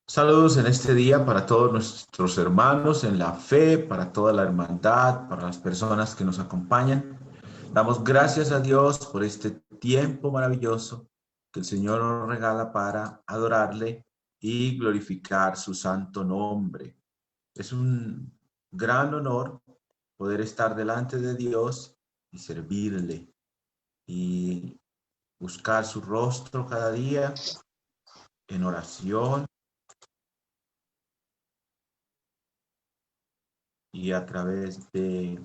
Saludos en este día para todos nuestros hermanos en la fe, para toda la hermandad, para las personas que nos acompañan. Damos gracias a Dios por este tiempo maravilloso que el Señor nos regala para adorarle y glorificar su santo nombre. Es un gran honor poder estar delante de Dios y servirle y buscar su rostro cada día en oración y a través de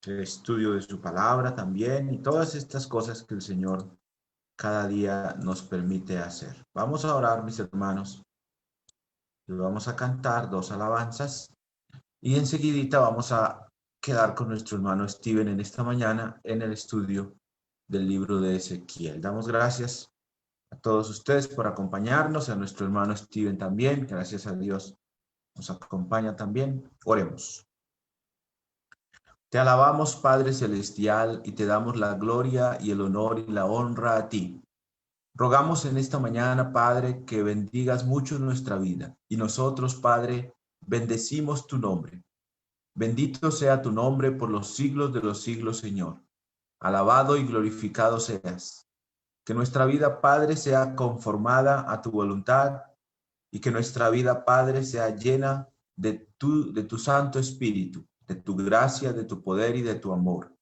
el estudio de su palabra también y todas estas cosas que el Señor cada día nos permite hacer. Vamos a orar, mis hermanos, y vamos a cantar dos alabanzas y enseguidita vamos a quedar con nuestro hermano Steven en esta mañana en el estudio del libro de Ezequiel. Damos gracias a todos ustedes por acompañarnos, a nuestro hermano Steven también, gracias a Dios nos acompaña también. Oremos. Te alabamos, Padre Celestial, y te damos la gloria y el honor y la honra a ti. Rogamos en esta mañana, Padre, que bendigas mucho nuestra vida. Y nosotros, Padre, bendecimos tu nombre. Bendito sea tu nombre por los siglos de los siglos, Señor. Alabado y glorificado seas. Que nuestra vida, Padre, sea conformada a tu voluntad y que nuestra vida, Padre, sea llena de tu Santo Espíritu, de tu gracia, de tu poder y de tu amor.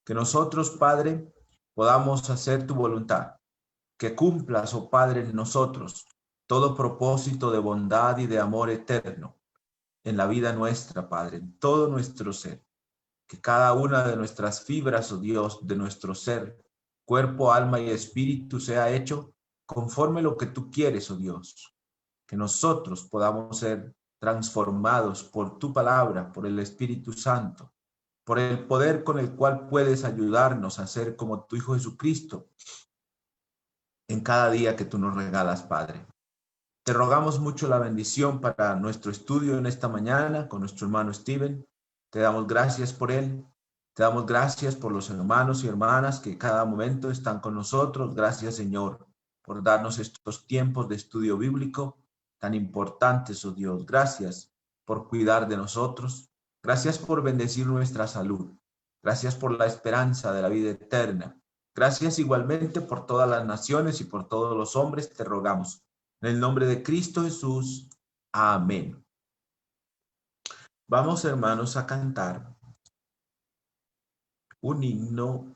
Que nosotros, Padre, podamos hacer tu voluntad. Que cumplas, oh Padre, en nosotros todo propósito de bondad y de amor eterno en la vida nuestra, Padre, en todo nuestro ser. Que cada una de nuestras fibras, oh Dios, de nuestro ser, cuerpo, alma y espíritu sea hecho conforme lo que tú quieres, oh Dios. Que nosotros podamos ser transformados por tu palabra, por el Espíritu Santo, por el poder con el cual puedes ayudarnos a ser como tu Hijo Jesucristo en cada día que tú nos regalas, Padre. Te rogamos mucho la bendición para nuestro estudio en esta mañana con nuestro hermano Steven. Te damos gracias por él. Te damos gracias por los hermanos y hermanas que cada momento están con nosotros. Gracias, Señor, por darnos estos tiempos de estudio bíblico tan importantes, oh Dios. Gracias por cuidar de nosotros. Gracias por bendecir nuestra salud. Gracias por la esperanza de la vida eterna. Gracias igualmente por todas las naciones y por todos los hombres. Te rogamos en el nombre de Cristo Jesús. Amén. Vamos, hermanos, a cantar un himno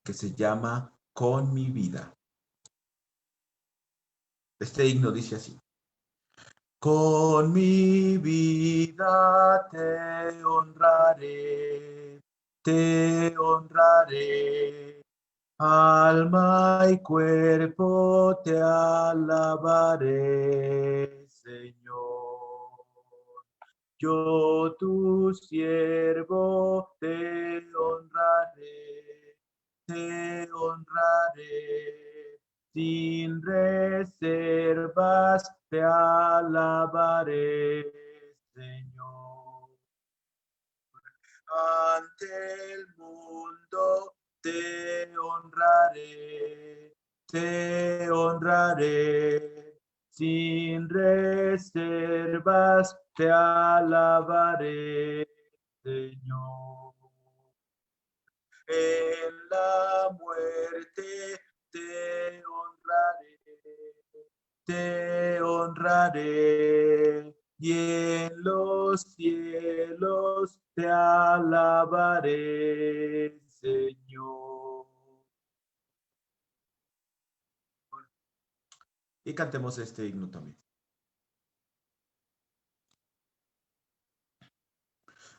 que se llama Con mi vida. Este himno dice así. Con mi vida te honraré, alma y cuerpo te alabaré, Señor. Yo tu siervo te honraré, sin reservas te alabaré, Señor. Ante el mundo te honraré, sin reservas te alabaré, Señor. En la muerte te honraré, y en los cielos te alabaré, Señor. Y cantemos este himno también.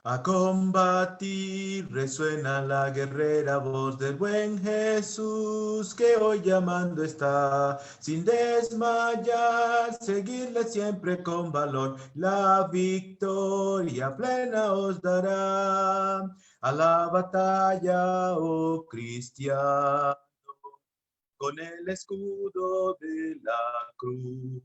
A combatir resuena la guerrera voz del buen Jesús que hoy llamando está, sin desmayar, seguirle siempre con valor, la victoria plena os dará. A la batalla, oh cristiano, con el escudo de la cruz.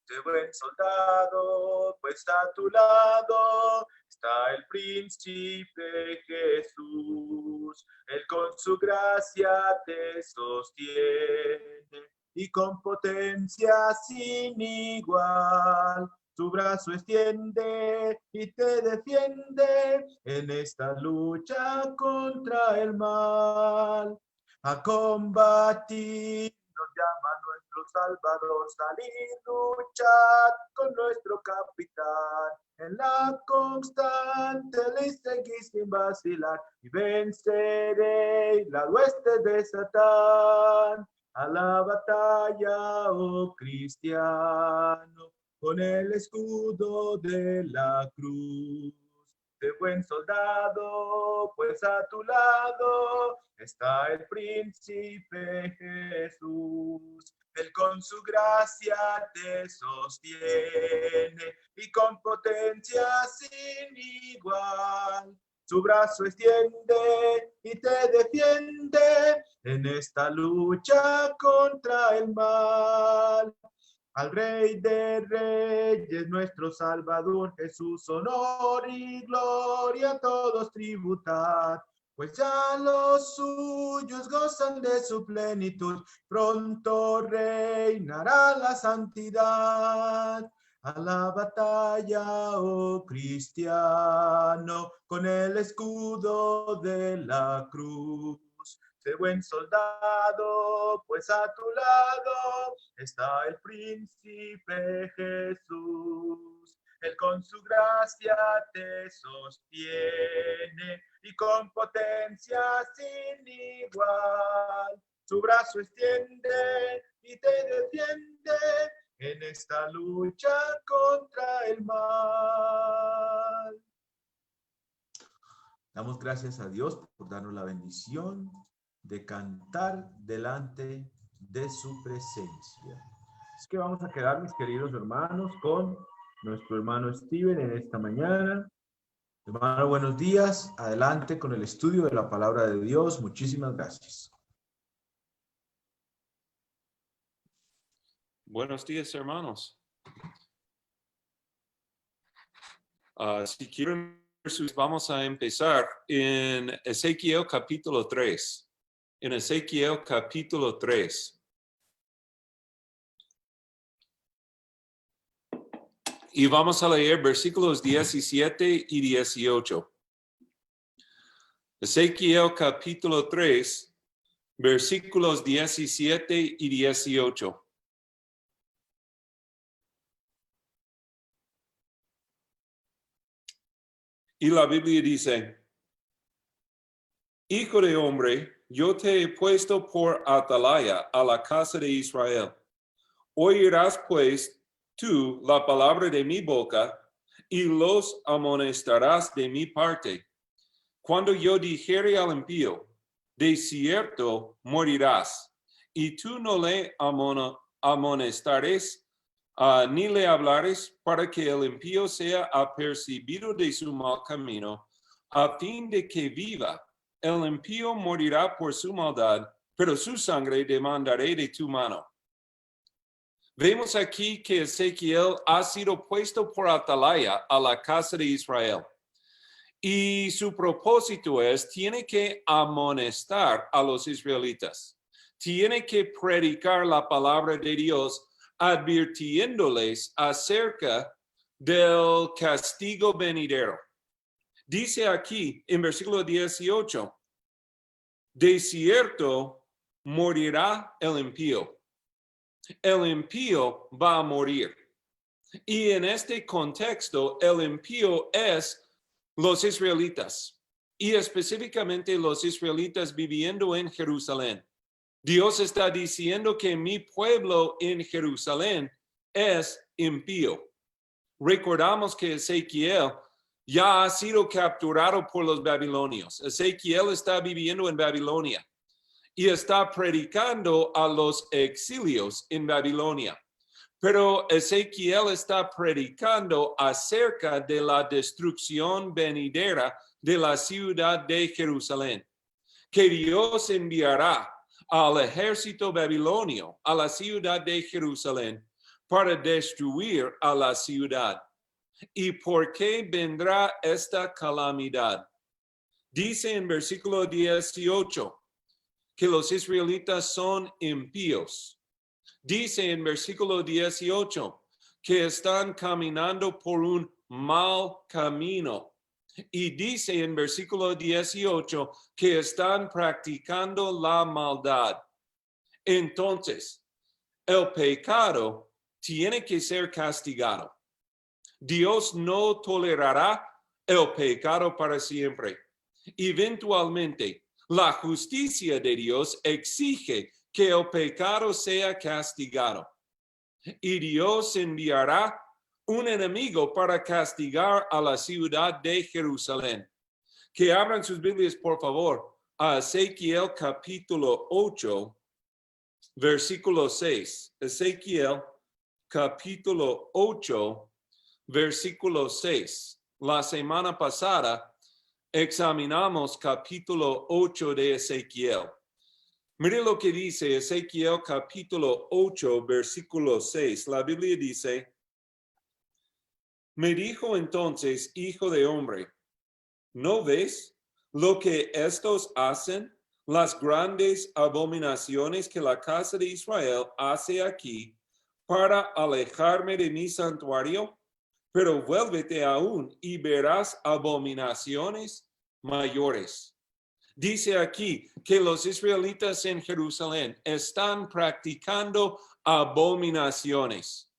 De buen soldado, pues a tu lado está el príncipe Jesús. Él con su gracia te sostiene y con potencia sin igual. Su brazo extiende y te defiende en esta lucha contra el mal. A combatir nos llama nuestro Salvador, salir, luchar con nuestro capitán. En la constante le seguí sin vacilar y venceré la hueste de Satán. A la batalla, oh cristiano, con el escudo de la cruz. De buen soldado, pues a tu lado está el príncipe Jesús. Él con su gracia te sostiene y con potencia sin igual. Su brazo extiende y te defiende en esta lucha contra el mal. Al Rey de Reyes, nuestro Salvador, Jesús, honor y gloria a todos tributar, pues ya los suyos gozan de su plenitud, pronto reinará la santidad. A la batalla, oh cristiano, con el escudo de la cruz. Sé buen soldado, pues a tu lado está el príncipe Jesús. Él con su gracia te sostiene y con potencia sin igual. Su brazo extiende y te defiende en esta lucha contra el mal. Damos gracias a Dios por darnos la bendición de cantar delante de su presencia. Es que vamos a quedar, mis queridos hermanos, con nuestro hermano Steven en esta mañana. Hermano, buenos días. Adelante con el estudio de la palabra de Dios. Muchísimas gracias. Buenos días, hermanos. Si quieren, vamos a empezar en Ezequiel capítulo 3. En Ezequiel capítulo 3. Y vamos a leer versículos 17 y 18. Ezequiel capítulo 3, versículos 17 y 18. Y la Biblia dice: Hijo de hombre, yo te he puesto por atalaya a la casa de Israel. Oirás pues tú la palabra de mi boca y los amonestarás de mi parte. Cuando yo dijere al impío, de cierto morirás, y tú no le amonestares ni le hablares para que el impío sea apercibido de su mal camino, a fin de que viva. El impío morirá por su maldad, pero su sangre demandaré de tu mano. Vemos aquí que Ezequiel ha sido puesto por atalaya a la casa de Israel. Y su propósito tiene que amonestar a los israelitas. Tiene que predicar la palabra de Dios, advirtiéndoles acerca del castigo venidero. Dice aquí en versículo 18, de cierto morirá el impío. El impío va a morir. Y en este contexto, el impío es los israelitas, y específicamente los israelitas viviendo en Jerusalén. Dios está diciendo que mi pueblo en Jerusalén es impío. Recordamos que Ezequiel ya ha sido capturado por los babilonios. Ezequiel está viviendo en Babilonia y está predicando a los exilios en Babilonia. Pero Ezequiel está predicando acerca de la destrucción venidera de la ciudad de Jerusalén, que Dios enviará al ejército babilonio a la ciudad de Jerusalén para destruir a la ciudad. ¿Y por qué vendrá esta calamidad? Dice en versículo 18 que los israelitas son impíos. Dice en versículo 18 que están caminando por un mal camino. Y dice en versículo 18 que están practicando la maldad. Entonces, el pecado tiene que ser castigado. Dios no tolerará el pecado para siempre. Eventualmente, la justicia de Dios exige que el pecado sea castigado. Y Dios enviará un enemigo para castigar a la ciudad de Jerusalén. Que abran sus Biblias, por favor, a Ezequiel capítulo 8, versículo 6. Ezequiel capítulo 8, versículo 6. La semana pasada examinamos capítulo 8 de Ezequiel. Mire lo que dice Ezequiel capítulo 8, versículo 6. La Biblia dice, me dijo entonces, hijo de hombre, ¿no ves lo que estos hacen? Las grandes abominaciones que la casa de Israel hace aquí para alejarme de mi santuario. Pero vuélvete aún y verás abominaciones mayores. Dice aquí que los israelitas en Jerusalén están practicando abominaciones.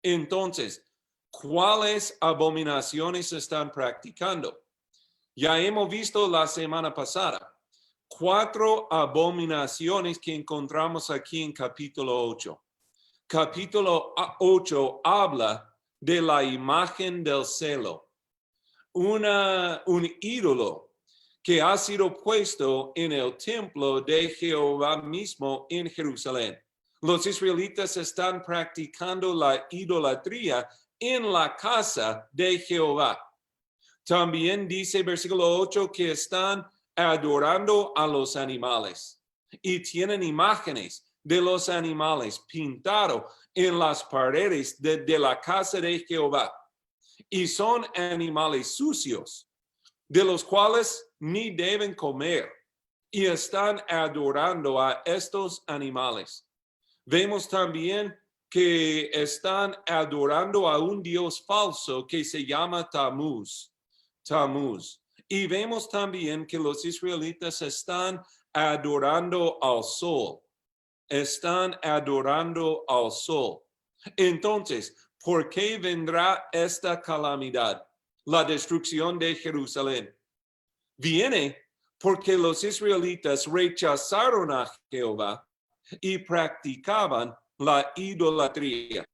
Entonces, ¿cuáles abominaciones están practicando? Ya hemos visto la semana pasada 4 abominaciones que encontramos aquí en capítulo 8. Capítulo 8 habla de la imagen del celo, un ídolo que ha sido puesto en el templo de Jehová mismo en Jerusalén. Los israelitas están practicando la idolatría en la casa de Jehová. También dice versículo 8 que están adorando a los animales y tienen imágenes de los animales pintados en las paredes de la casa de Jehová. Y son animales sucios, de los cuales ni deben comer, y están adorando a estos animales. Vemos también que están adorando a un dios falso que se llama Tamuz. Y vemos también que los israelitas están adorando al sol. Están adorando al sol. Entonces, ¿por qué vendrá esta calamidad? La destrucción de Jerusalén. Viene porque los israelitas rechazaron a Jehová y practicaban la idolatría.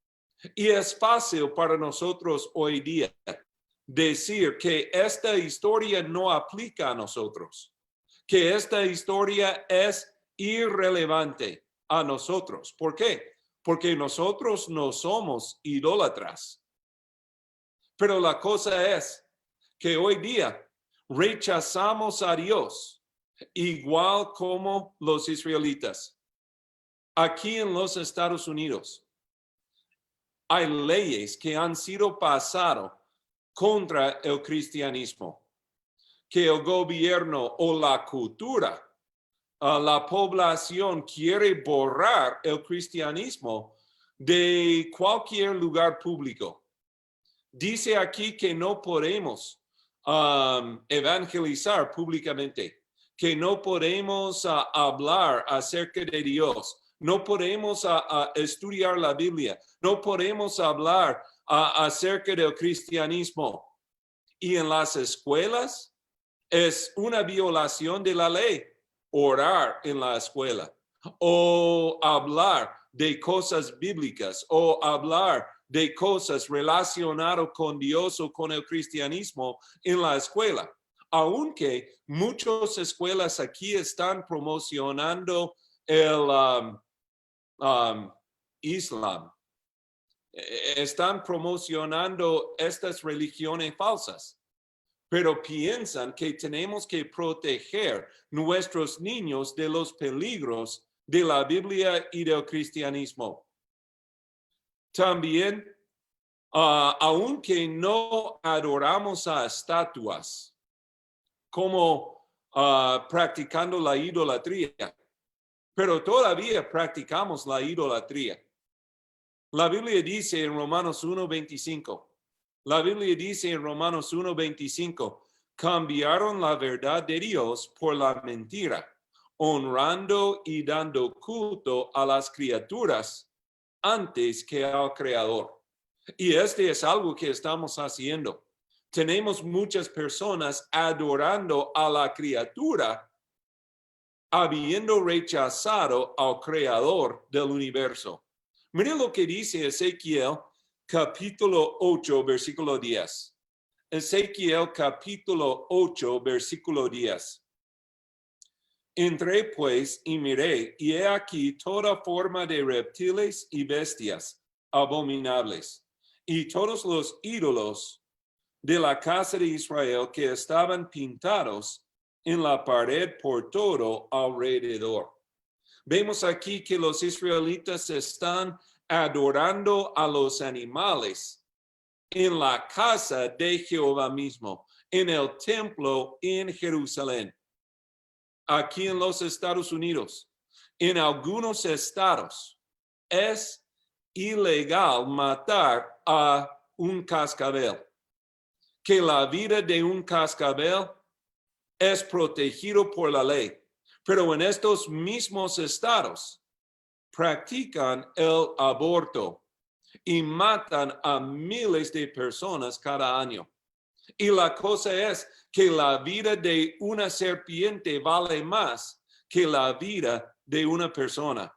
Y es fácil para nosotros hoy día decir que esta historia no aplica a nosotros, que esta historia es irrelevante a nosotros. ¿Por qué? Porque nosotros no somos idólatras. Pero la cosa es que hoy día rechazamos a Dios igual como los israelitas. Aquí en los Estados Unidos hay leyes que han sido pasadas contra el cristianismo, que el gobierno o la cultura, la población quiere borrar el cristianismo de cualquier lugar público. Dice aquí que no podemos evangelizar públicamente, que no podemos hablar acerca de Dios, no podemos estudiar la Biblia, no podemos hablar acerca del cristianismo. Y en las escuelas es una violación de la ley orar en la escuela o hablar de cosas bíblicas o hablar de cosas relacionadas con Dios o con el cristianismo en la escuela. Aunque muchas escuelas aquí están promocionando el Islam, están promocionando estas religiones falsas, pero piensan que tenemos que proteger nuestros niños de los peligros de la Biblia y del cristianismo. También aunque no adoramos a estatuas, como practicando la idolatría, pero todavía practicamos la idolatría. La Biblia dice en Romanos 1:25, la Biblia dice en Romanos 1:25, cambiaron la verdad de Dios por la mentira, honrando y dando culto a las criaturas antes que al Creador. Y este es algo que estamos haciendo. Tenemos muchas personas adorando a la criatura, habiendo rechazado al Creador del universo. Miren lo que dice Ezequiel capítulo 8, versículo 10. Ezequiel capítulo 8, versículo 10. Entré pues y miré, y he aquí toda forma de reptiles y bestias abominables, y todos los ídolos de la casa de Israel que estaban pintados en la pared por todo alrededor. Vemos aquí que los israelitas están adorando a los animales en la casa de Jehová mismo, en el templo en Jerusalén. Aquí en los Estados Unidos, en algunos estados, es ilegal matar a un cascabel, que la vida de un cascabel es protegido por la ley. Pero en estos mismos estados practican el aborto y matan a miles de personas cada año. Y la cosa es que la vida de una serpiente vale más que la vida de una persona.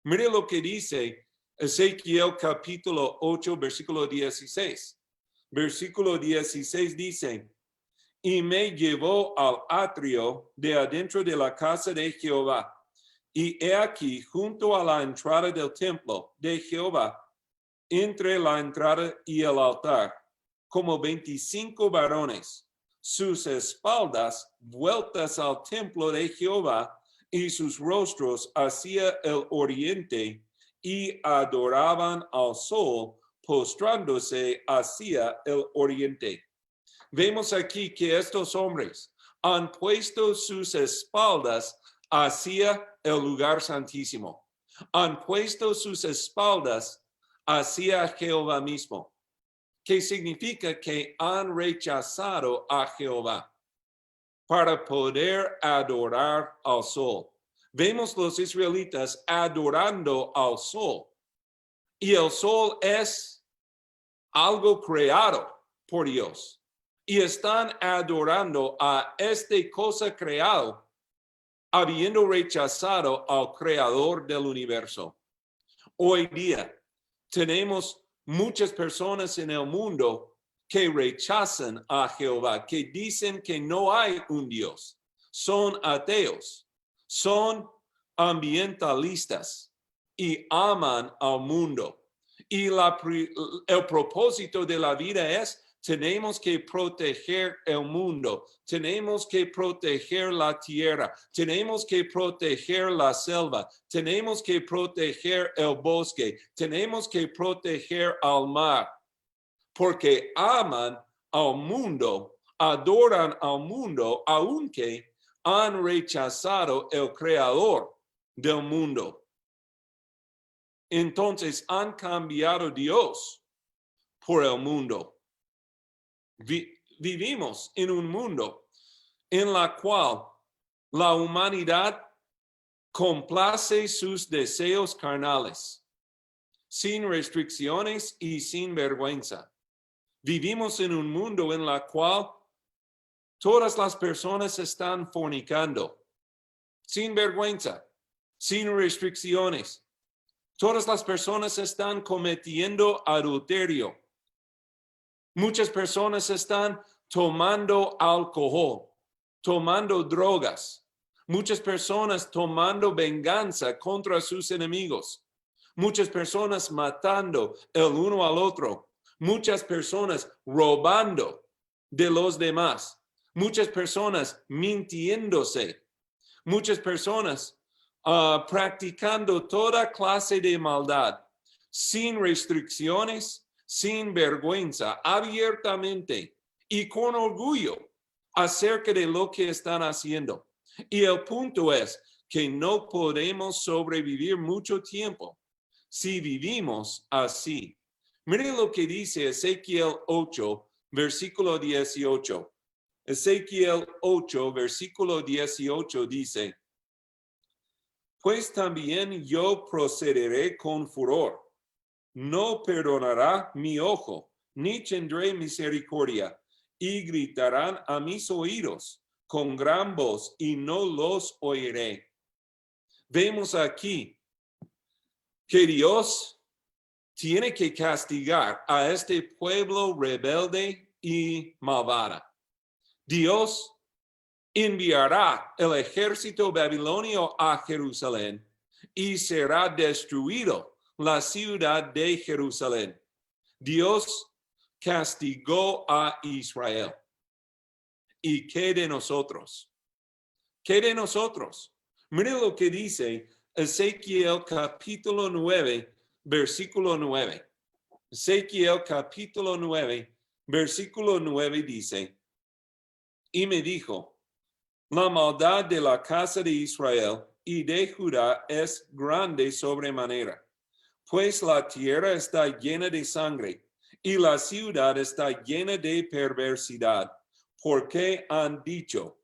Mire lo que dice Ezequiel capítulo 8, versículo 16. Versículo 16 dice, y me llevó al atrio de adentro de la casa de Jehová. Y he aquí, junto a la entrada del templo de Jehová, entre la entrada y el altar, como 25 varones, sus espaldas vueltas al templo de Jehová y sus rostros hacia el oriente, y adoraban al sol, postrándose hacia el oriente. Vemos aquí que estos hombres han puesto sus espaldas hacia el lugar santísimo. Han puesto sus espaldas hacia Jehová mismo, que significa que han rechazado a Jehová para poder adorar al sol. Vemos los israelitas adorando al sol, y el sol es algo creado por Dios. Y están adorando a esta cosa creado, habiendo rechazado al creador del universo. Hoy día tenemos muchas personas en el mundo que rechazan a Jehová, que dicen que no hay un Dios. Son ateos, son ambientalistas y aman al mundo. Y el propósito de la vida es: tenemos que proteger el mundo, tenemos que proteger la tierra, tenemos que proteger la selva, tenemos que proteger el bosque, tenemos que proteger al mar, porque aman al mundo, adoran al mundo, aunque han rechazado el creador del mundo. Entonces han cambiado Dios por el mundo. Vivimos en un mundo en la cual la humanidad complace sus deseos carnales, sin restricciones y sin vergüenza. Vivimos en un mundo en la cual todas las personas están fornicando, sin vergüenza, sin restricciones. Todas las personas están cometiendo adulterio. Muchas personas están tomando alcohol, tomando drogas. Muchas personas tomando venganza contra sus enemigos. Muchas personas matando el uno al otro. Muchas personas robando de los demás. Muchas personas mintiéndose. Muchas personas practicando toda clase de maldad, sin restricciones, sin vergüenza, abiertamente y con orgullo acerca de lo que están haciendo. Y el punto es que no podemos sobrevivir mucho tiempo si vivimos así. Miren lo que dice Ezequiel 8, versículo 18. Ezequiel 8, versículo 18 dice: pues también yo procederé con furor, no perdonará mi ojo, ni tendré misericordia, y gritarán a mis oídos con gran voz, y no los oiré. Vemos aquí que Dios tiene que castigar a este pueblo rebelde y malvado. Dios enviará el ejército babilonio a Jerusalén y será destruido la ciudad de Jerusalén. Dios castigó a Israel. ¿Y qué de nosotros? ¿Qué de nosotros? Miren lo que dice Ezequiel capítulo 9, versículo 9. Ezequiel capítulo 9, versículo 9 dice: y me dijo, la maldad de la casa de Israel y de Judá es grande sobremanera, pues la tierra está llena de sangre y la ciudad está llena de perversidad, porque han dicho,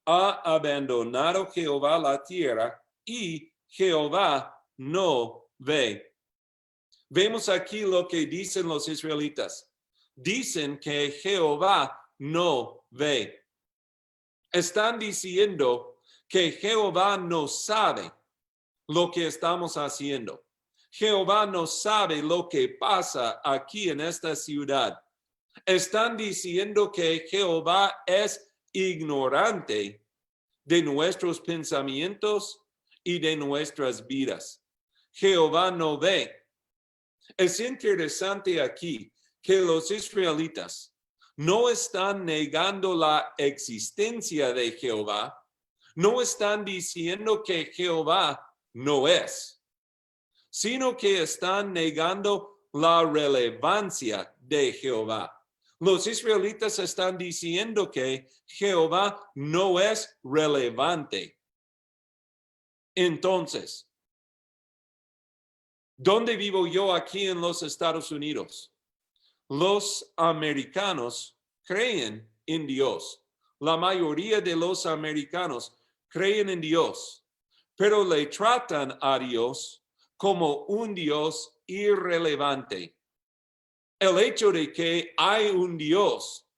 ha abandonado Jehová la tierra y Jehová no ve. Vemos aquí lo que dicen los israelitas. Dicen que Jehová no ve. Están diciendo que Jehová no sabe lo que estamos haciendo. Jehová no sabe lo que pasa aquí en esta ciudad. Están diciendo que Jehová es ignorante de nuestros pensamientos y de nuestras vidas. Jehová no ve. Es interesante aquí que los israelitas no están negando la existencia de Jehová, no están diciendo que Jehová no es, sino que están negando la relevancia de Jehová. Los israelitas están diciendo que Jehová no es relevante. Entonces, ¿dónde vivo yo aquí en los Estados Unidos? Los americanos creen en Dios. La mayoría de los americanos creen en Dios, pero le tratan a Dios como un Dios irrelevante. El hecho de que hay un Dios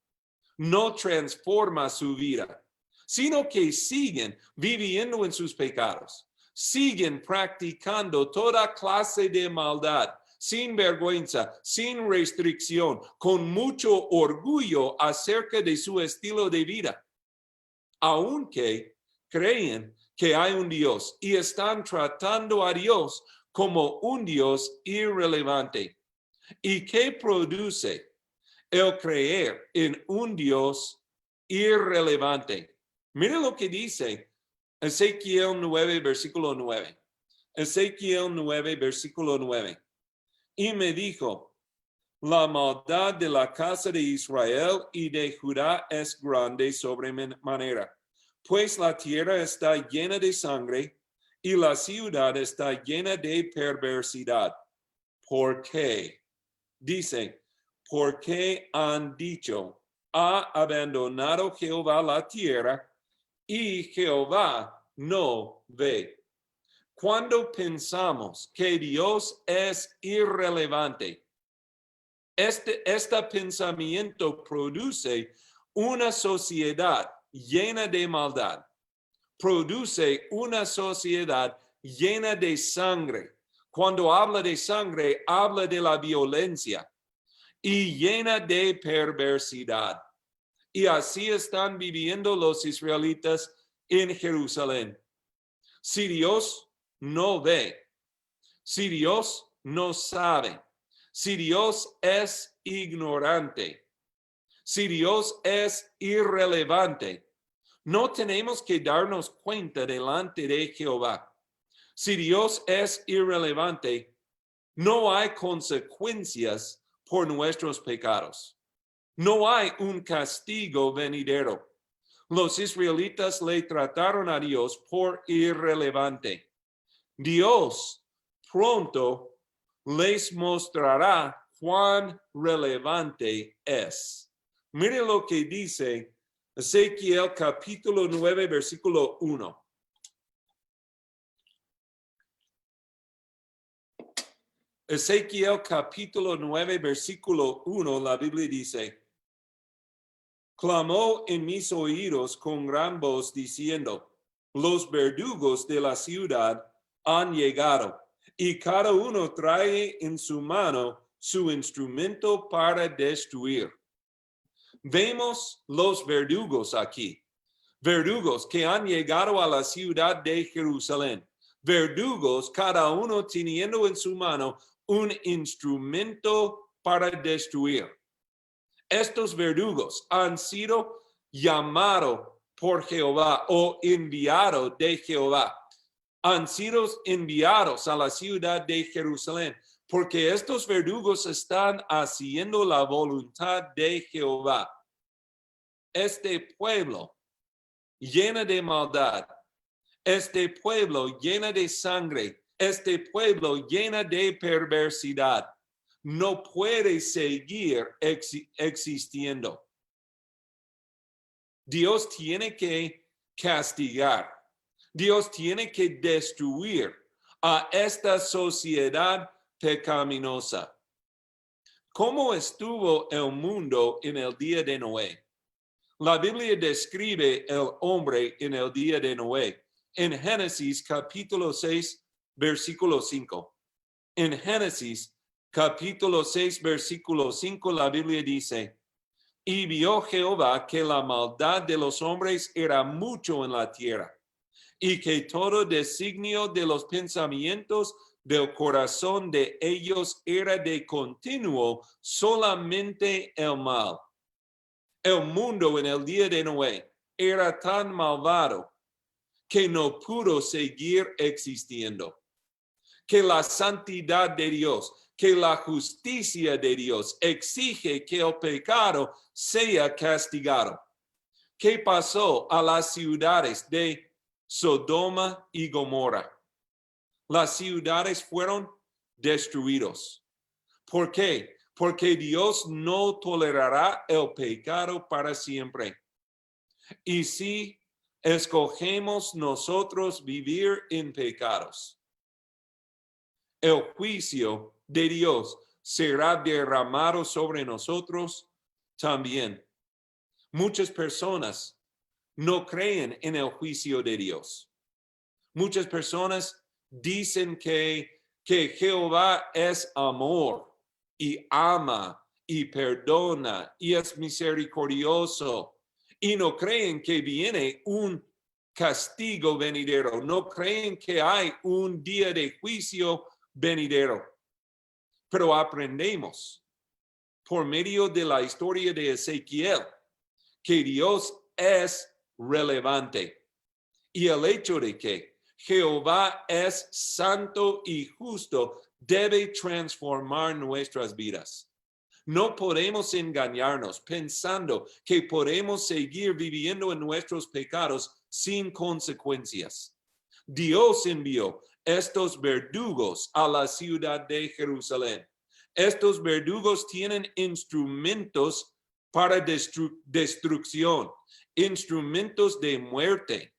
no transforma su vida, sino que siguen viviendo en sus pecados, siguen practicando toda clase de maldad, sin vergüenza, sin restricción, con mucho orgullo acerca de su estilo de vida, aunque creen que hay un Dios y están tratando a Dios como un Dios irrelevante. ¿Y qué produce el creer en un Dios irrelevante? Miren lo que dice Ezequiel 9, versículo 9. Ezequiel 9, versículo 9. Y me dijo, la maldad de la casa de Israel y de Judá es grande sobremanera, pues la tierra está llena de sangre y la ciudad está llena de perversidad. ¿Por qué? Dice, porque han dicho, ha abandonado Jehová la tierra y Jehová no ve. Cuando pensamos que Dios es irrelevante, este pensamiento produce una sociedad llena de maldad, produce una sociedad llena de sangre. Cuando habla de sangre, habla de la violencia y llena de perversidad. Y así están viviendo los israelitas en Jerusalén. Si Dios no ve, si Dios no sabe, si Dios es ignorante, si Dios es irrelevante, no tenemos que darnos cuenta delante de Jehová. Si Dios es irrelevante, no hay consecuencias por nuestros pecados. No hay un castigo venidero. Los israelitas le trataron a Dios por irrelevante. Dios pronto les mostrará cuán relevante es. Mire lo que dice Ezequiel capítulo 9, versículo 1. Ezequiel capítulo 9, versículo 1, la Biblia dice, clamó en mis oídos con gran voz diciendo, los verdugos de la ciudad han llegado y cada uno trae en su mano su instrumento para destruir. Vemos los verdugos aquí, verdugos que han llegado a la ciudad de Jerusalén, verdugos cada uno teniendo en su mano un instrumento para destruir. Estos verdugos han sido llamados por Jehová o enviados de Jehová. Han sido enviados a la ciudad de Jerusalén porque estos verdugos están haciendo la voluntad de Jehová. Este pueblo lleno de maldad, este pueblo lleno de sangre, este pueblo lleno de perversidad, no puede seguir existiendo. Dios tiene que castigar. Dios tiene que destruir a esta sociedad pecaminosa. ¿Cómo estuvo el mundo en el día de Noé? La Biblia describe el hombre en el día de Noé en Génesis capítulo 6, versículo 5. En Génesis capítulo 6, versículo 5, la Biblia dice, y vio Jehová que la maldad de los hombres era mucho en la tierra, y que todo designio de los pensamientos del corazón de ellos era de continuo solamente el mal. El mundo en el día de Noé era tan malvado que no pudo seguir existiendo. Que la santidad de Dios, que la justicia de Dios exige que el pecado sea castigado. ¿Qué pasó a las ciudades de Sodoma y Gomorra? Las ciudades fueron destruidas. ¿Por qué? Porque Dios no tolerará el pecado para siempre. Y si escogemos nosotros vivir en pecados, el juicio de Dios será derramado sobre nosotros también. Muchas personas no creen en el juicio de Dios. Muchas personas dicen que Jehová es amor y ama y perdona y es misericordioso y no creen que viene un castigo venidero, no creen que hay un día de juicio venidero. Pero aprendemos por medio de la historia de Ezequiel que Dios es relevante y el hecho de que Jehová es santo y justo debe transformar nuestras vidas. No podemos engañarnos pensando que podemos seguir viviendo en nuestros pecados sin consecuencias. Dios envió estos verdugos a la ciudad de Jerusalén. Estos verdugos tienen instrumentos para destrucción, instrumentos de muerte.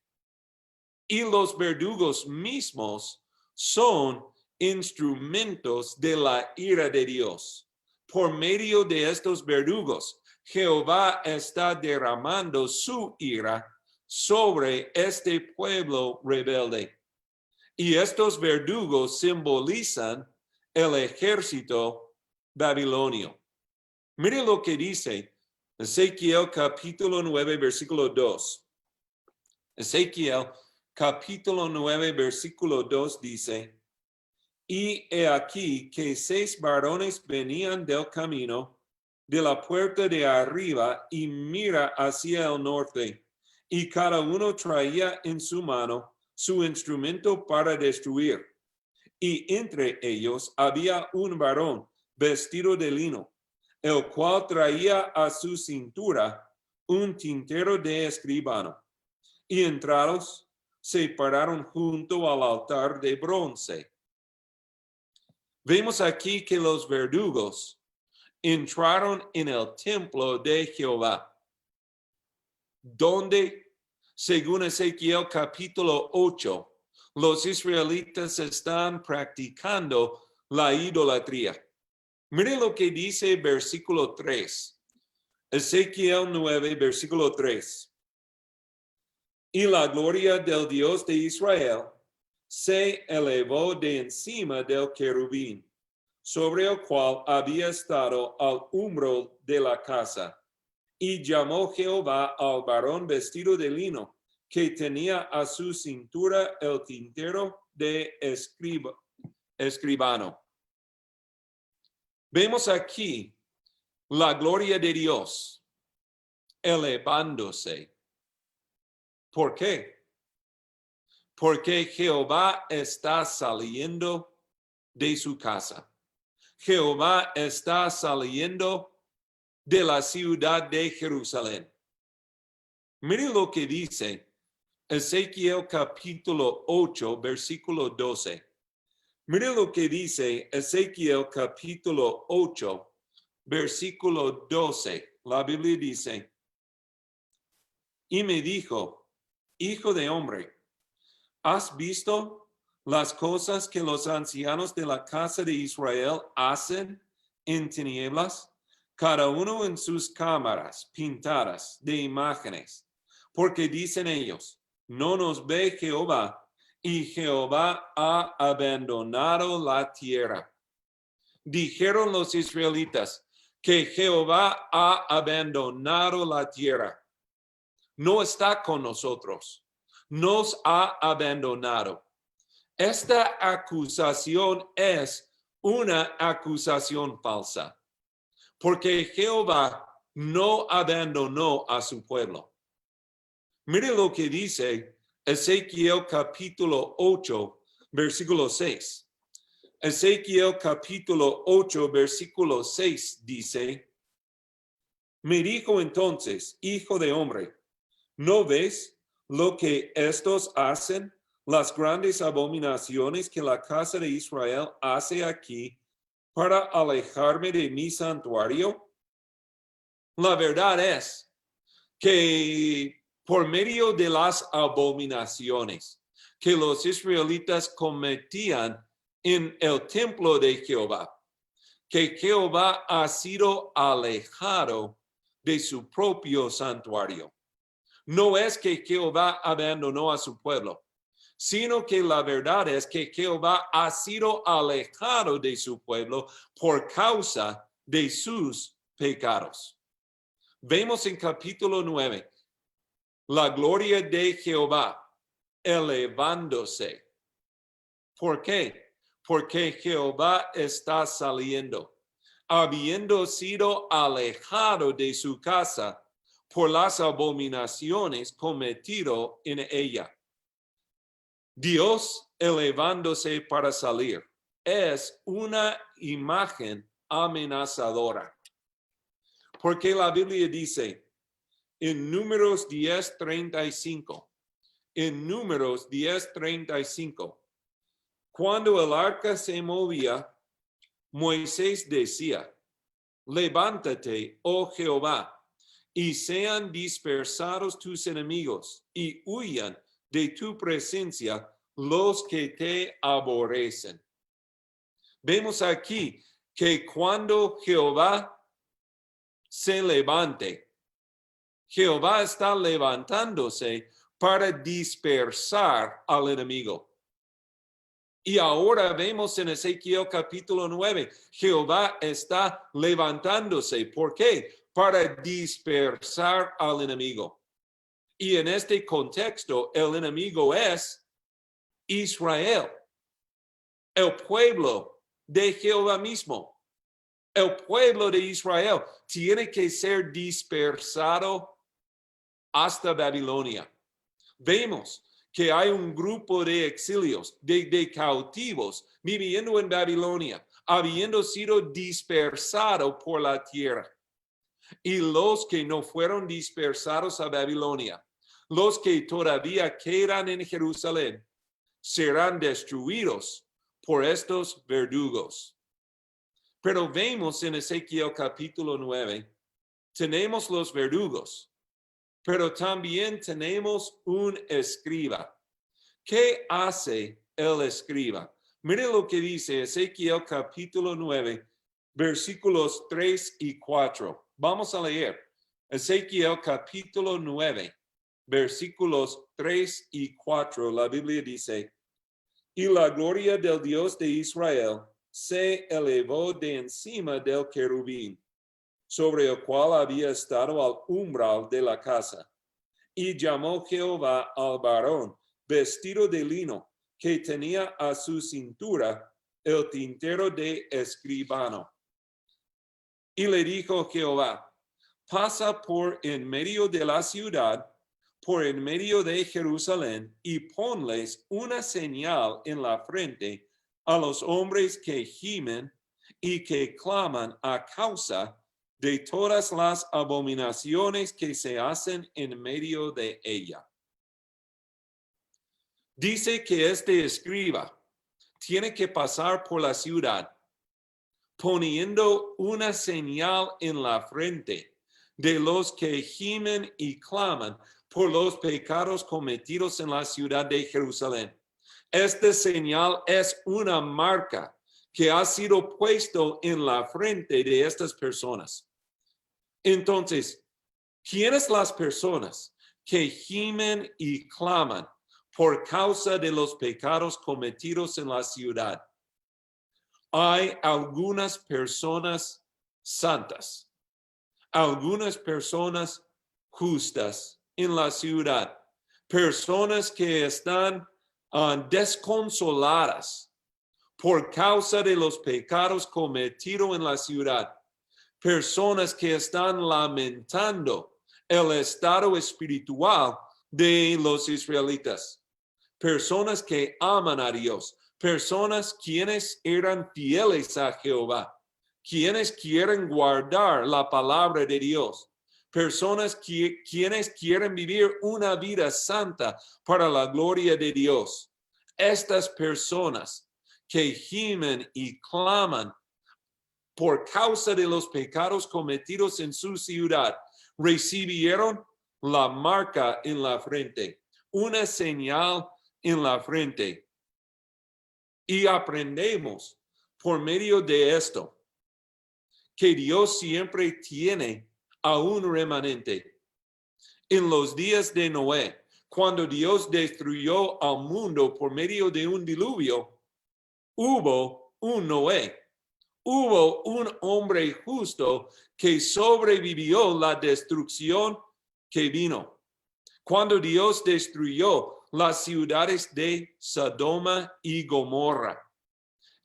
Y los verdugos mismos son instrumentos de la ira de Dios. Por medio de estos verdugos, Jehová está derramando su ira sobre este pueblo rebelde. Y estos verdugos simbolizan el ejército babilonio. Mire lo que dice Ezequiel capítulo 9, versículo 2. Ezequiel capítulo 9, versículo 2 dice, y he aquí que 6 varones venían del camino de la puerta de arriba y mira hacia el norte, y cada uno traía en su mano su instrumento para destruir. Y entre ellos había un varón vestido de lino, el cual traía a su cintura un tintero de escribano. Y entrados, se pararon junto al altar de bronce. Vemos aquí que los verdugos entraron en el templo de Jehová, donde, según Ezequiel capítulo 8, los israelitas están practicando la idolatría. Mire lo que dice versículo 3. Ezequiel 9, versículo 3. Y la gloria del Dios de Israel se elevó de encima del querubín, sobre el cual había estado al umbral de la casa. Y llamó Jehová al varón vestido de lino, que tenía a su cintura el tintero de escribano. Vemos aquí la gloria de Dios elevándose. ¿Por qué? Porque Jehová está saliendo de su casa. Jehová está saliendo de la ciudad de Jerusalén. Mire lo que dice Ezequiel capítulo 8, versículo 12. Mire lo que dice Ezequiel capítulo 8, versículo 12. La Biblia dice, y me dijo, hijo de hombre, ¿has visto las cosas que los ancianos de la casa de Israel hacen en tinieblas? Cada uno en sus cámaras pintadas de imágenes, porque dicen ellos, no nos ve Jehová, y Jehová ha abandonado la tierra. Dijeron los israelitas que Jehová ha abandonado la tierra. No está con nosotros, nos ha abandonado. Esta acusación es una acusación falsa, porque Jehová no abandonó a su pueblo. Mire lo que dice Ezequiel capítulo 8, versículo 6. Ezequiel capítulo 8, versículo 6 dice, me dijo entonces, hijo de hombre, ¿no ves lo que estos hacen, las grandes abominaciones que la casa de Israel hace aquí para alejarme de mi santuario? La verdad es que por medio de las abominaciones que los israelitas cometían en el templo de Jehová, que Jehová ha sido alejado de su propio santuario. No es que Jehová abandonó a su pueblo, sino que la verdad es que Jehová ha sido alejado de su pueblo por causa de sus pecados. Vemos en capítulo 9 la gloria de Jehová elevándose. ¿Por qué? Porque Jehová está saliendo, habiendo sido alejado de su casa por las abominaciones cometidas en ella. Dios elevándose para salir es una imagen amenazadora. Porque la Biblia dice en Números 10:35, en Números 10:35, cuando el arca se movía, Moisés decía, levántate, oh Jehová, y sean dispersados tus enemigos, y huyan de tu presencia los que te aborrecen. Vemos aquí que cuando Jehová se levante, Jehová está levantándose para dispersar al enemigo. Y ahora vemos en Ezequiel capítulo 9, Jehová está levantándose. ¿Por qué? Para dispersar al enemigo. Y en este contexto, el enemigo es Israel, el pueblo de Jehová mismo. El pueblo de Israel tiene que ser dispersado hasta Babilonia. Vemos que hay un grupo de exilios, de cautivos, viviendo en Babilonia, habiendo sido dispersados por la tierra. Y los que no fueron dispersados a Babilonia, los que todavía quedan en Jerusalén, serán destruidos por estos verdugos. Pero vemos en Ezequiel capítulo 9, tenemos los verdugos, pero también tenemos un escriba. ¿Qué hace el escriba? Mire lo que dice Ezequiel capítulo 9, versículos 3 y 4. Vamos a leer. Ezequiel capítulo 9, versículos 3 y 4. La Biblia dice, y la gloria del Dios de Israel se elevó de encima del querubín, sobre el cual había estado al umbral de la casa. Y llamó Jehová al varón vestido de lino, que tenía a su cintura el tintero de escribano. Y le dijo Jehová, pasa por en medio de la ciudad, por en medio de Jerusalén, y ponles una señal en la frente a los hombres que gimen y que claman a causa de todas las abominaciones que se hacen en medio de ella. Dice que este escriba tiene que pasar por la ciudad poniendo una señal en la frente de los que gimen y claman por los pecados cometidos en la ciudad de Jerusalén. Esta señal es una marca que ha sido puesto en la frente de estas personas. Entonces, ¿quiénes las personas que gimen y claman por causa de los pecados cometidos en la ciudad? Hay algunas personas santas, algunas personas justas en la ciudad, personas que están desconsoladas por causa de los pecados cometidos en la ciudad, personas que están lamentando el estado espiritual de los israelitas, personas que aman a Dios, personas quienes eran fieles a Jehová, quienes quieren guardar la palabra de Dios, personas quienes quieren vivir una vida santa para la gloria de Dios. Estas personas que gimen y claman por causa de los pecados cometidos en su ciudad, recibieron la marca en la frente, una señal en la frente. Y aprendemos por medio de esto que Dios siempre tiene a un remanente. En los días de Noé, cuando Dios destruyó al mundo por medio de un diluvio, hubo un Noé, hubo un hombre justo que sobrevivió la destrucción que vino. Cuando Dios destruyó las ciudades de Sodoma y Gomorra,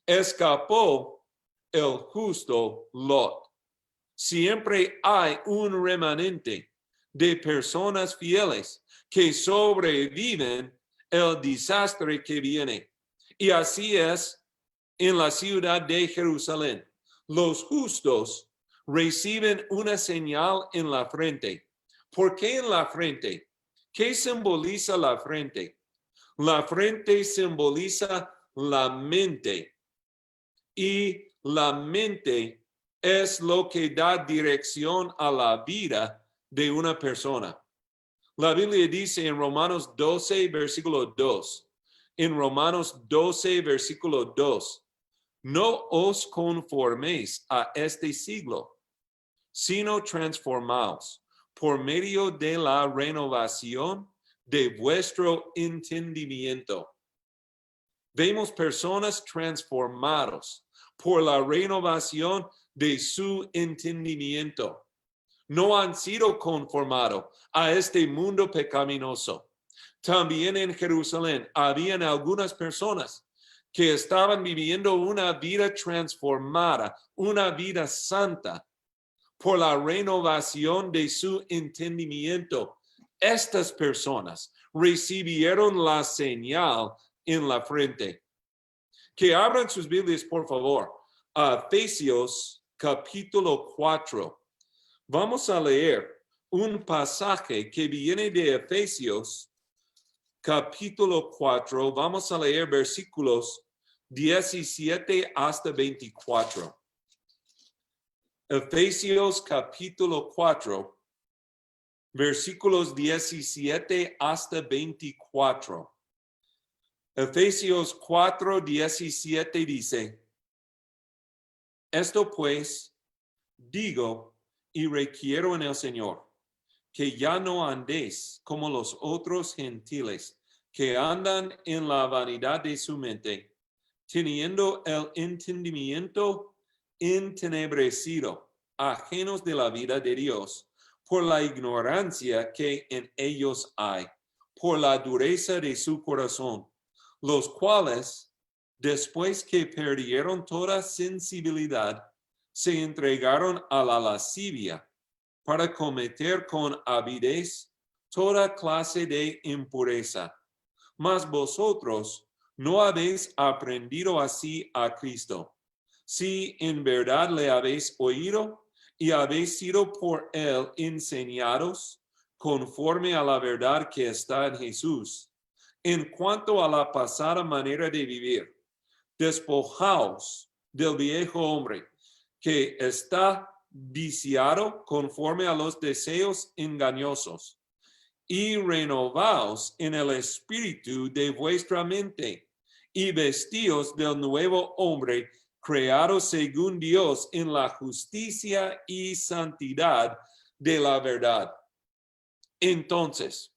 escapó el justo Lot. Siempre hay un remanente de personas fieles que sobreviven el desastre que viene. Y así es en la ciudad de Jerusalén. Los justos reciben una señal en la frente. ¿Por qué en la frente? ¿Qué simboliza la frente? La frente simboliza la mente. Y la mente es lo que da dirección a la vida de una persona. La Biblia dice en Romanos 12, versículo 2. En Romanos 12, versículo 2. No os conforméis a este siglo, sino transformaos por medio de la renovación de vuestro entendimiento. Vemos personas transformados por la renovación de su entendimiento. No han sido conformados a este mundo pecaminoso. También en Jerusalén habían algunas personas que estaban viviendo una vida transformada, una vida santa, por la renovación de su entendimiento. Estas personas recibieron la señal en la frente. Que abran sus Biblias, por favor, a Efesios capítulo 4. Vamos a leer un pasaje que viene de Efesios capítulo 4. Vamos a leer versículos 17 hasta 24. Efesios capítulo 4, versículos 17 hasta 24. Efesios 4, 17 dice: Esto pues digo y requiero en el Señor, que ya no andéis como los otros gentiles, que andan en la vanidad de su mente, teniendo el entendimiento entenebrecido, ajenos de la vida de Dios, por la ignorancia que en ellos hay, por la dureza de su corazón, los cuales, después que perdieron toda sensibilidad, se entregaron a la lascivia para cometer con avidez toda clase de impureza. Mas vosotros no habéis aprendido así a Cristo, si en verdad le habéis oído y habéis sido por él enseñados conforme a la verdad que está en Jesús. En cuanto a la pasada manera de vivir, despojaos del viejo hombre que está viciado conforme a los deseos engañosos, y renovaos en el espíritu de vuestra mente, y vestíos del nuevo hombre creado según Dios en la justicia y santidad de la verdad. Entonces,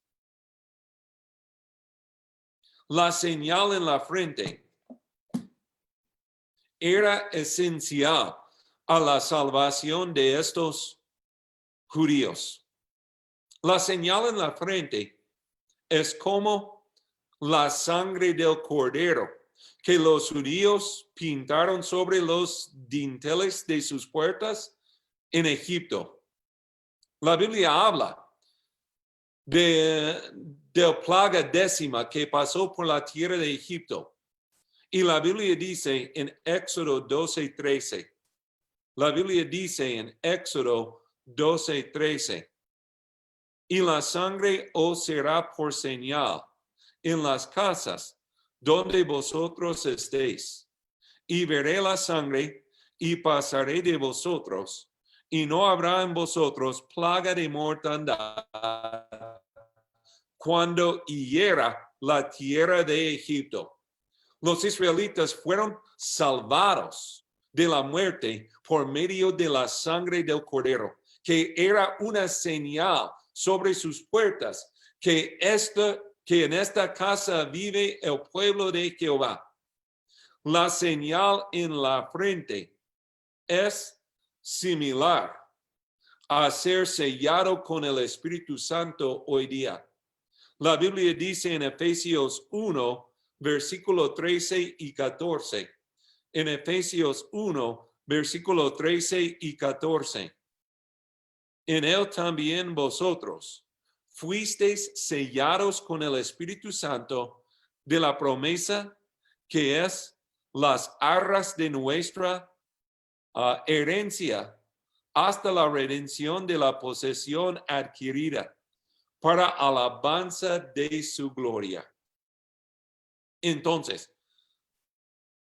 la señal en la frente era esencial a la salvación de estos judíos. La señal en la frente es como la sangre del cordero que los judíos pintaron sobre los dinteles de sus puertas en Egipto. La Biblia habla de plaga décima que pasó por la tierra de Egipto. Y la Biblia dice en Éxodo 12:13. La Biblia dice en Éxodo 12:13. Y la sangre os será por señal en las casas donde vosotros estéis. Y veré la sangre y pasaré de vosotros, y no habrá en vosotros plaga de mortandad cuando hiera la tierra de Egipto. Los israelitas fueron salvados de la muerte por medio de la sangre del cordero, que era una señal sobre sus puertas, que en esta casa vive el pueblo de Jehová. La señal en la frente es similar a ser sellado con el Espíritu Santo hoy día. La Biblia dice en Efesios 1, versículo 13 y 14. En Efesios 1, versículo 13 y 14. En él también vosotros fuisteis sellados con el Espíritu Santo de la promesa, que es las arras de nuestra herencia, hasta la redención de la posesión adquirida, para alabanza de su gloria. Entonces,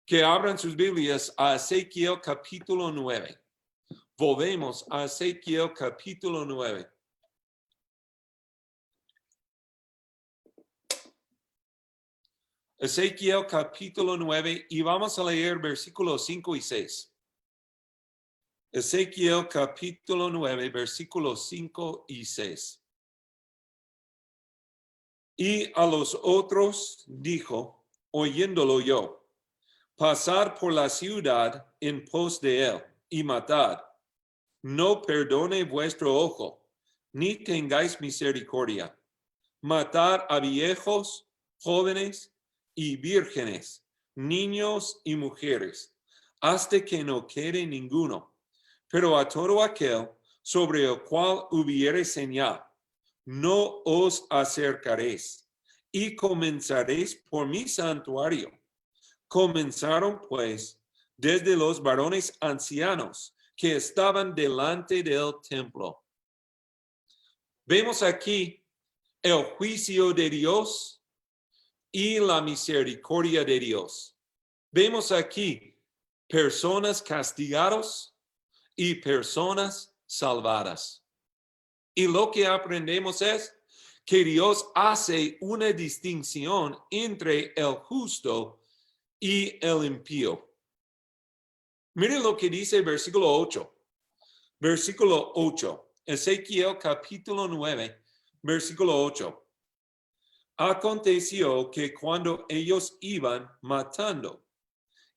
que abran sus Biblias a Ezequiel capítulo 9. Volvemos a Ezequiel capítulo 9. Ezequiel capítulo 9 y vamos a leer versículos 5 y 6. Ezequiel capítulo 9, versículos 5 y 6. Y a los otros dijo, oyéndolo yo, pasad por la ciudad en pos de él y matad. No perdone vuestro ojo, ni tengáis misericordia. Matad a viejos, jóvenes y vírgenes, niños y mujeres, hasta que no quede ninguno. Pero a todo aquel sobre el cual hubiere señal, no os acercaréis, y comenzaréis por mi santuario. Comenzaron pues desde los varones ancianos que estaban delante del templo. Vemos aquí el juicio de Dios y la misericordia de Dios. Vemos aquí personas castigadas y personas salvadas. Y lo que aprendemos es que Dios hace una distinción entre el justo y el impío. Miren lo que dice el versículo 8. Versículo 8. Ezequiel capítulo 9, versículo 8. Aconteció que cuando ellos iban matando,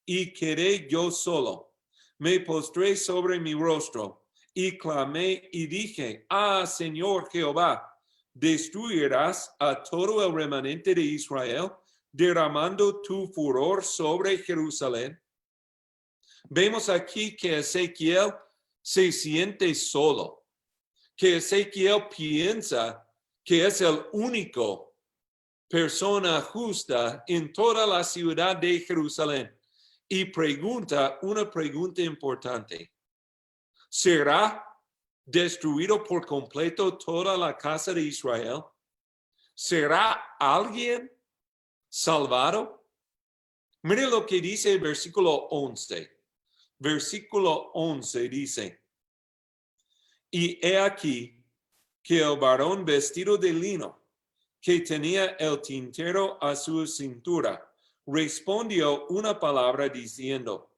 y quedé yo solo, me postré sobre mi rostro y clamé y dije: Señor Jehová, ¿destruirás a todo el remanente de Israel, derramando tu furor sobre Jerusalén? Vemos aquí que Ezequiel se siente solo, que Ezequiel piensa que es el único persona justa en toda la ciudad de Jerusalén, y pregunta una pregunta importante: ¿será destruido por completo toda la casa de Israel? ¿Será alguien salvado? Mire lo que dice el versículo 11. Versículo 11 dice: y he aquí que el varón vestido de lino, que tenía el tintero a su cintura, respondió una palabra diciendo: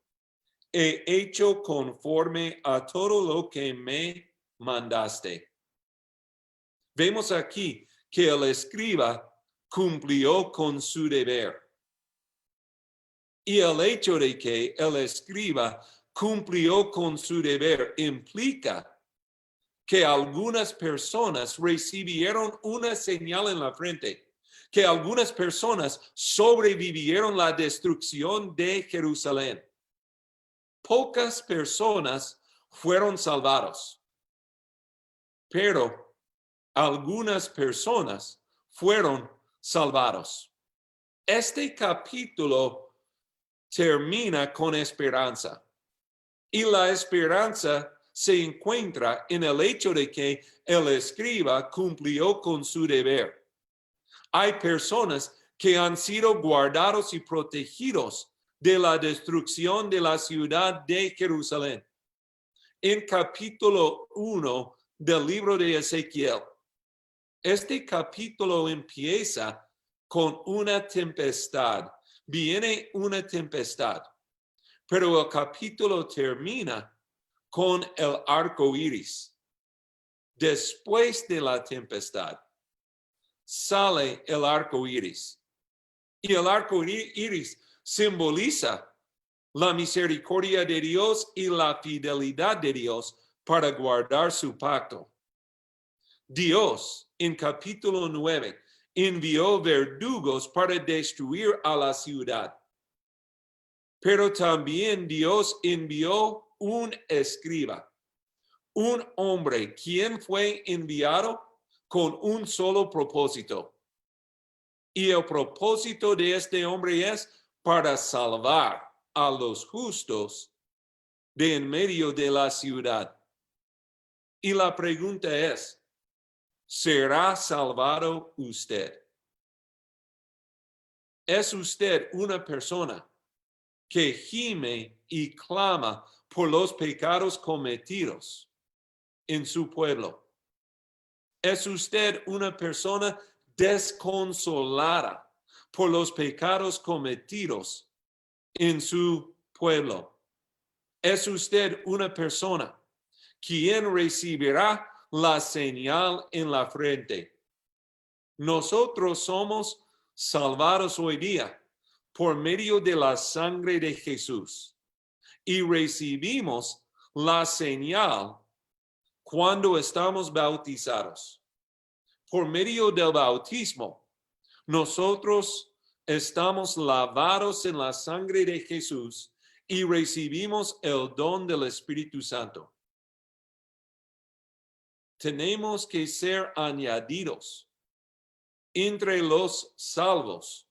he hecho conforme a todo lo que me mandaste. Vemos aquí que el escriba cumplió con su deber. Y el hecho de que el escriba cumplió con su deber implica que algunas personas recibieron una señal en la frente, que algunas personas sobrevivieron la destrucción de Jerusalén. Pocas personas fueron salvados, pero algunas personas fueron salvados. Este capítulo termina con esperanza, y la esperanza se encuentra en el hecho de que el escriba cumplió con su deber. Hay personas que han sido guardados y protegidos de la destrucción de la ciudad de Jerusalén. En capítulo 1 del libro de Ezequiel, este capítulo empieza con una tempestad. Viene una tempestad, pero el capítulo termina con el arco iris. Después de la tempestad, sale el arco iris. Y el arco iris simboliza la misericordia de Dios y la fidelidad de Dios para guardar su pacto. Dios, en capítulo 9, envió verdugos para destruir a la ciudad. Pero también Dios envió un escriba, un hombre quien fue enviado con un solo propósito. Y el propósito de este hombre es para salvar a los justos de en medio de la ciudad. Y la pregunta es: ¿será salvado usted? ¿Es usted una persona que gime y clama por los pecados cometidos en su pueblo? ¿Es usted una persona desconsolada por los pecados cometidos en su pueblo? ¿Es usted una persona quien recibirá la señal en la frente? Nosotros somos salvados hoy día por medio de la sangre de Jesús y recibimos la señal cuando estamos bautizados. Por medio del bautismo, nosotros estamos lavados en la sangre de Jesús y recibimos el don del Espíritu Santo. Tenemos que ser añadidos entre los salvos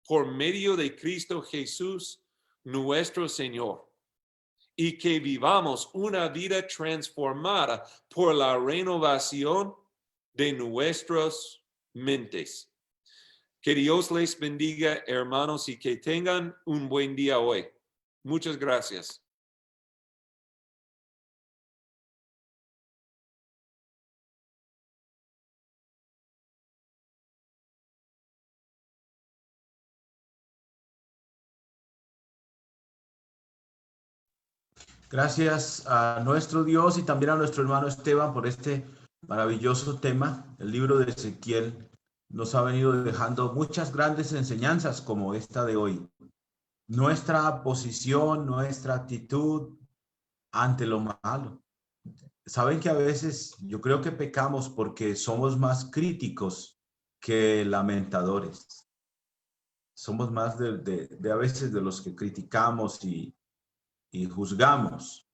por medio de Cristo Jesús, nuestro Señor, y que vivamos una vida transformada por la renovación de nuestras mentes. Que Dios les bendiga, hermanos, y que tengan un buen día hoy. Muchas gracias. Gracias a nuestro Dios y también a nuestro hermano Esteban por este maravilloso tema. El libro de Ezequiel nos ha venido dejando muchas grandes enseñanzas como esta de hoy. Nuestra posición, nuestra actitud ante lo malo. Saben que a veces yo creo que pecamos porque somos más críticos que lamentadores. Somos más de a veces de los que criticamos y juzgamos.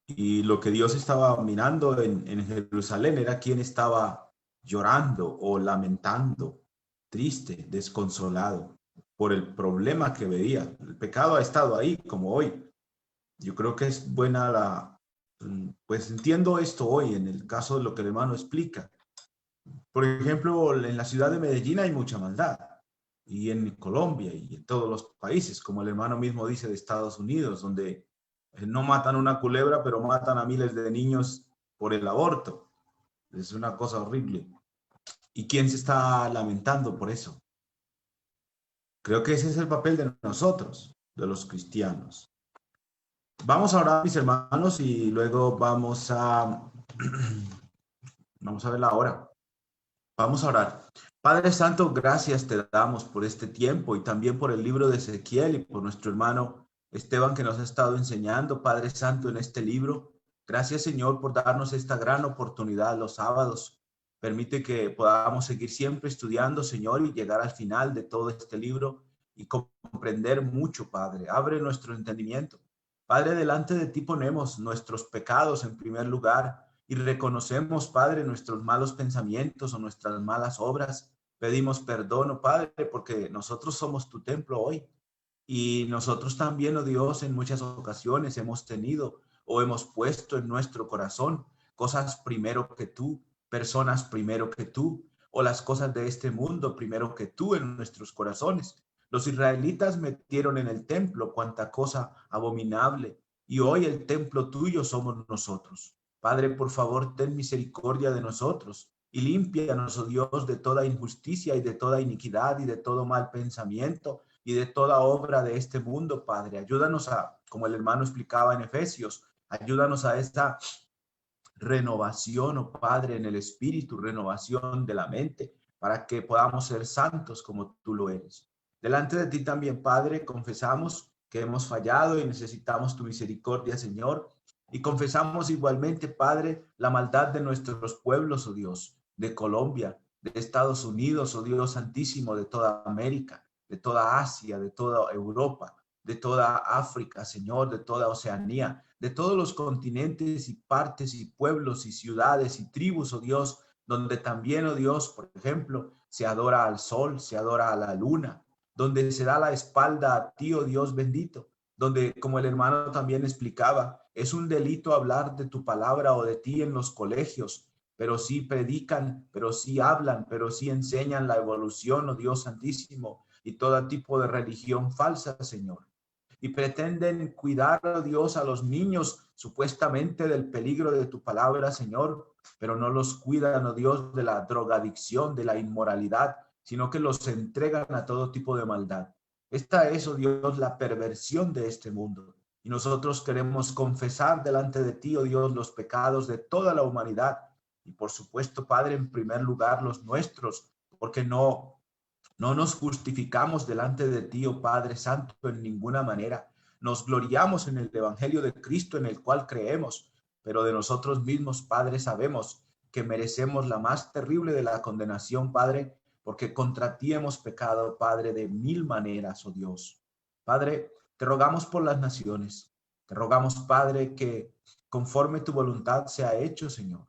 Y lo que Dios estaba mirando en Jerusalén era quién estaba llorando o lamentando, triste, desconsolado por el problema que veía. El pecado ha estado ahí como hoy. Yo creo que es buena pues entiendo esto hoy en el caso de lo que el hermano explica. Por ejemplo, en la ciudad de Medellín hay mucha maldad, y en Colombia y en todos los países, como el hermano mismo dice de Estados Unidos, donde no matan una culebra, pero matan a miles de niños por el aborto. Es una cosa horrible. ¿Y quién se está lamentando por eso? Creo que ese es el papel de nosotros, de los cristianos. Vamos a orar, mis hermanos, y luego vamos a ver la hora. Vamos a orar. Padre Santo, gracias te damos por este tiempo y también por el libro de Ezequiel y por nuestro hermano Esteban que nos ha estado enseñando, Padre Santo, en este libro. Gracias, Señor, por darnos esta gran oportunidad los sábados. Permite que podamos seguir siempre estudiando, Señor, y llegar al final de todo este libro y comprender mucho, Padre. Abre nuestro entendimiento. Padre, delante de ti ponemos nuestros pecados en primer lugar y reconocemos, Padre, nuestros malos pensamientos o nuestras malas obras. Pedimos perdón, oh Padre, porque nosotros somos tu templo hoy. Y nosotros también, oh Dios, en muchas ocasiones hemos tenido o hemos puesto en nuestro corazón cosas primero que tú, personas primero que tú, o las cosas de este mundo primero que tú en nuestros corazones. Los israelitas metieron en el templo cuanta cosa abominable, y hoy el templo tuyo somos nosotros. Padre, por favor, ten misericordia de nosotros y límpianos, oh Dios, de toda injusticia y de toda iniquidad y de todo mal pensamiento y de toda obra de este mundo, Padre. Ayúdanos como el hermano explicaba en Efesios, ayúdanos a esta renovación, oh Padre, en el espíritu, renovación de la mente, para que podamos ser santos como tú lo eres. Delante de ti también, Padre, confesamos que hemos fallado y necesitamos tu misericordia, Señor. Y confesamos igualmente, Padre, la maldad de nuestros pueblos, oh Dios, de Colombia, de Estados Unidos, oh Dios santísimo, de toda América, de toda Asia, de toda Europa, de toda África, Señor, de toda Oceanía, de todos los continentes y partes y pueblos y ciudades y tribus, oh Dios, donde también, oh Dios, por ejemplo, se adora al sol, se adora a la luna, donde se da la espalda a ti, oh Dios bendito, donde, como el hermano también explicaba, es un delito hablar de tu palabra o de ti en los colegios, pero sí predican, pero sí hablan, pero sí enseñan la evolución, oh Dios santísimo, y todo tipo de religión falsa, Señor. Y pretenden cuidar, oh Dios, a los niños supuestamente del peligro de tu palabra, Señor, pero no los cuidan, oh Dios, de la drogadicción, de la inmoralidad, sino que los entregan a todo tipo de maldad. Esta es, oh Dios, la perversión de este mundo. Y nosotros queremos confesar delante de ti, oh Dios, los pecados de toda la humanidad. Y por supuesto, Padre, en primer lugar los nuestros, porque no nos justificamos delante de ti, oh Padre Santo, en ninguna manera. Nos gloriamos en el Evangelio de Cristo en el cual creemos, pero de nosotros mismos, Padre, sabemos que merecemos la más terrible de la condenación, Padre, porque contra ti hemos pecado, Padre, de mil maneras, oh Dios. Padre, te rogamos por las naciones. Te rogamos, Padre, que conforme tu voluntad sea hecho, Señor.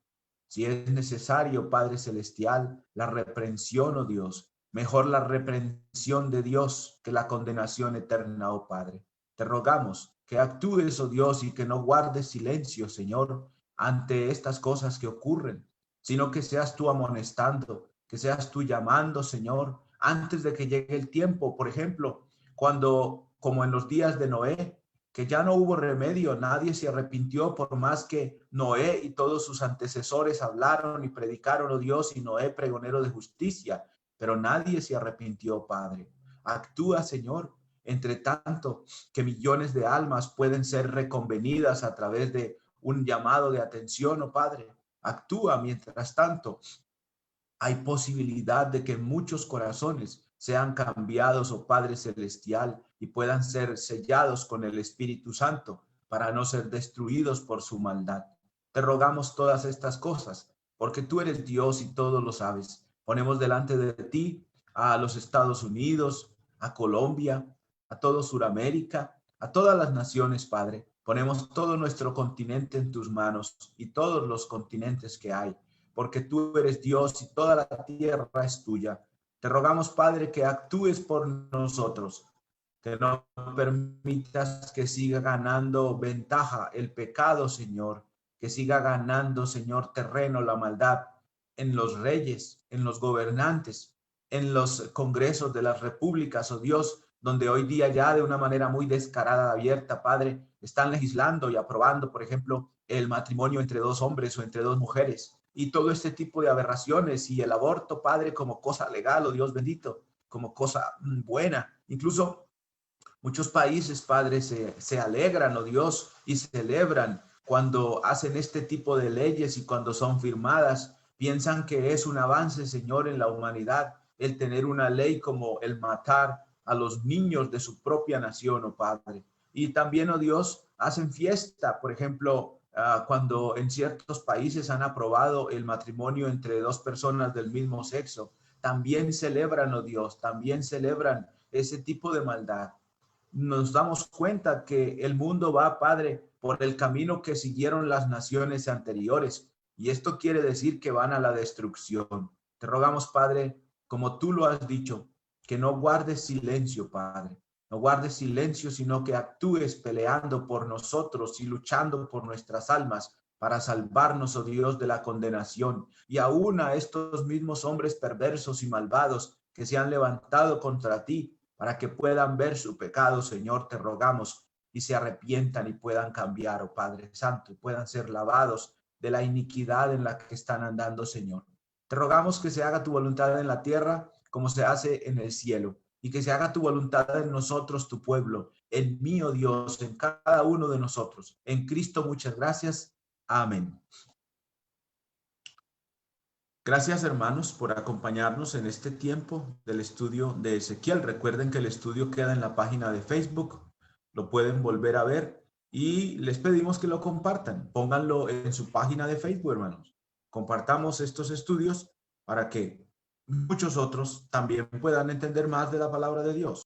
Si es necesario, Padre Celestial, la reprensión, oh Dios, mejor la reprensión de Dios que la condenación eterna, oh Padre. Te rogamos que actúes, oh Dios, y que no guardes silencio, Señor, ante estas cosas que ocurren, sino que seas tú amonestando, que seas tú llamando, Señor, antes de que llegue el tiempo. Por ejemplo, cuando, como en los días de Noé, que ya no hubo remedio, nadie se arrepintió por más que Noé y todos sus antecesores hablaron y predicaron, oh Dios, y Noé pregonero de justicia, pero nadie se arrepintió, Padre. Actúa, Señor, entre tanto que millones de almas pueden ser reconvenidas a través de un llamado de atención, oh Padre. Actúa mientras tanto. Hay posibilidad de que muchos corazones sean cambiados, oh Padre Celestial, y puedan ser sellados con el Espíritu Santo para no ser destruidos por su maldad. Te rogamos todas estas cosas, porque tú eres Dios y todo lo sabes. Ponemos delante de ti a los Estados Unidos, a Colombia, a todo Sudamérica, a todas las naciones, Padre. Ponemos todo nuestro continente en tus manos y todos los continentes que hay, porque tú eres Dios y toda la tierra es tuya. Te rogamos, Padre, que actúes por nosotros, que no permitas que siga ganando ventaja el pecado, Señor, que siga ganando, Señor, terreno la maldad en los reyes, en los gobernantes, en los congresos de las repúblicas, oh Dios, donde hoy día ya de una manera muy descarada, abierta, Padre, están legislando y aprobando, por ejemplo, el matrimonio entre dos hombres o entre dos mujeres y todo este tipo de aberraciones y el aborto, Padre, como cosa legal, oh Dios bendito, como cosa buena. Incluso muchos países, Padre, se alegran, oh Dios, y celebran cuando hacen este tipo de leyes y cuando son firmadas. Piensan que es un avance, Señor, en la humanidad, el tener una ley como el matar a los niños de su propia nación, oh Padre. Y también, oh Dios, hacen fiesta, por ejemplo, cuando en ciertos países han aprobado el matrimonio entre dos personas del mismo sexo. También celebran, oh Dios, también celebran ese tipo de maldad. Nos damos cuenta que el mundo va, Padre, por el camino que siguieron las naciones anteriores. Y esto quiere decir que van a la destrucción. Te rogamos, Padre, como tú lo has dicho, que no guardes silencio, Padre. No guardes silencio, sino que actúes peleando por nosotros y luchando por nuestras almas para salvarnos, oh Dios, de la condenación. Y aún a estos mismos hombres perversos y malvados que se han levantado contra ti, para que puedan ver su pecado, Señor, te rogamos, y se arrepientan y puedan cambiar, oh Padre Santo, y puedan ser lavados de la iniquidad en la que están andando, Señor. Te rogamos que se haga tu voluntad en la tierra como se hace en el cielo, y que se haga tu voluntad en nosotros, tu pueblo, en mí, oh Dios, en cada uno de nosotros. En Cristo, muchas gracias. Amén. Gracias, hermanos, por acompañarnos en este tiempo del estudio de Ezequiel. Recuerden que el estudio queda en la página de Facebook, lo pueden volver a ver y les pedimos que lo compartan. Pónganlo en su página de Facebook, hermanos. Compartamos estos estudios para que muchos otros también puedan entender más de la palabra de Dios.